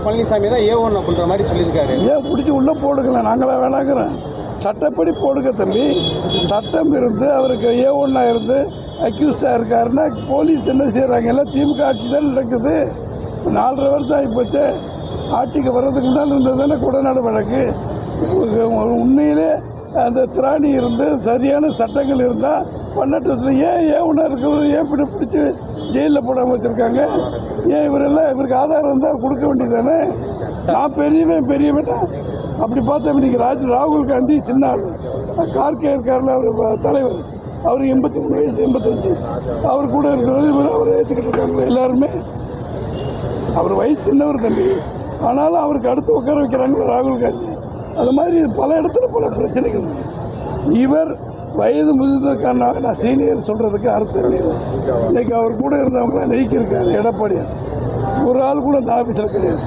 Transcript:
பழனிசாமி தான் ஏ1 அப்படின்ற மாதிரி சொல்லியிருக்காரு. ஏன் பிடிச்சி உள்ளே போடுக்கல, நாங்களாம் வேணாங்கிறோம். சட்டப்படி போடுங்க தம்பி. சட்டம் இருந்து அவருக்கு ஏ1 இருந்து அக்யூஸ்டாக இருக்காருன்னா போலீஸ் என்ன செய்கிறாங்க? எல்லாம் திமுக ஆட்சி தான் நடக்குது. 4.5 வருஷம் ஆகிப்போச்சு. ஆட்சிக்கு வர்றதுக்கு முன்னால் இருந்தது தானே கொடநாடு வழக்கு. உண்மையிலே அந்த திராணி இருந்து சரியான சட்டங்கள் இருந்தால் பண்ணட்டு. ஏன் ஏ1 இருக்கிறவங்க ஏன் பிடிச்சி ஜெயிலில் போடாமல் வச்சுருக்காங்க? ஏன் இவருக்கு ஆதாரம் இருந்தால் கொடுக்க வேண்டியது தானே? நான் பெரியவன் அப்படி பார்த்தா இன்றைக்கி ராகுல் காந்தி சின்ன ஆள். கார்கே இருக்கார்ல, அவர் தலைவர், அவர் 83 வயசு 85. அவர் கூட இருக்கிறது இவர் அவரை ஏற்றுக்கிட்டு இருக்காங்க எல்லாருமே. அவர் வயசு சின்னவர் தம்பி, ஆனாலும் அவருக்கு அடுத்து உட்கார வைக்கிறாங்களே ராகுல் காந்தி. அது மாதிரி பல இடத்துல பல பிரச்சனைகள். இவர் வயது முதிர்ந்ததுக்கான நான் சீனியர் சொல்கிறதுக்கு அர்த்தம் இல்லை. இன்றைக்கி அவர் கூட இருந்தவங்க நீக்கியிருக்காரு எடப்பாடியார். ஒரு ஆள் கூட இந்த ஆஃபீஸில் கிடையாது.